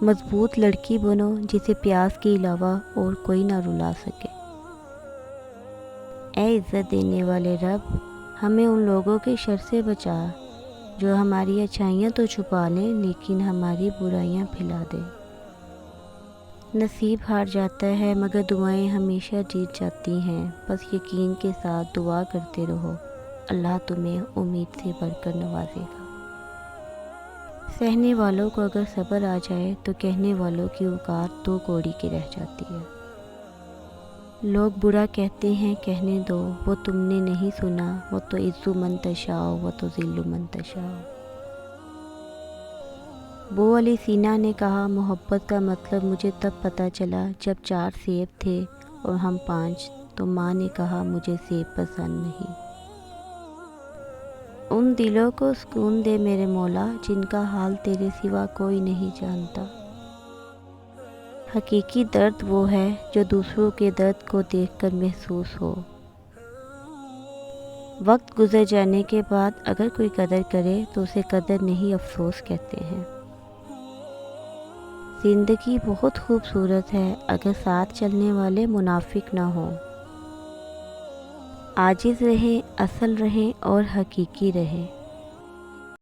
مضبوط لڑکی بنو جسے پیاس کے علاوہ اور کوئی نہ رلا سکے۔ اے عزت دینے والے رب، ہمیں ان لوگوں کے شر سے بچا جو ہماری اچھائیاں تو چھپا لیں لیکن ہماری برائیاں پھیلا دیں۔ نصیب ہار جاتا ہے مگر دعائیں ہمیشہ جیت جاتی ہیں، بس یقین کے ساتھ دعا کرتے رہو، اللہ تمہیں امید سے بڑھ کر نوازے گا۔ سہنے والوں کو اگر صبر آ جائے تو کہنے والوں کی اوقات دو کوڑی کی رہ جاتی ہے۔ لوگ برا کہتے ہیں کہنے دو، وہ تم نے نہیں سنا، وہ تو عزو من تشاء وہ تو ذل من تشاء۔ بو علی سینا نے کہا، محبت کا مطلب مجھے تب پتہ چلا جب 4 سیب تھے اور ہم 5، تو ماں نے کہا مجھے سیب پسند نہیں۔ ان دلوں کو سکون دے میرے مولا جن کا حال تیرے سوا کوئی نہیں جانتا۔ حقیقی درد وہ ہے جو دوسروں کے درد کو دیکھ کر محسوس ہو۔ وقت گزر جانے کے بعد اگر کوئی قدر کرے تو اسے قدر نہیں افسوس کہتے ہیں۔ زندگی بہت خوبصورت ہے اگر ساتھ چلنے والے منافق نہ ہوں۔ عاجز رہیں، اصل رہیں اور حقیقی رہیں۔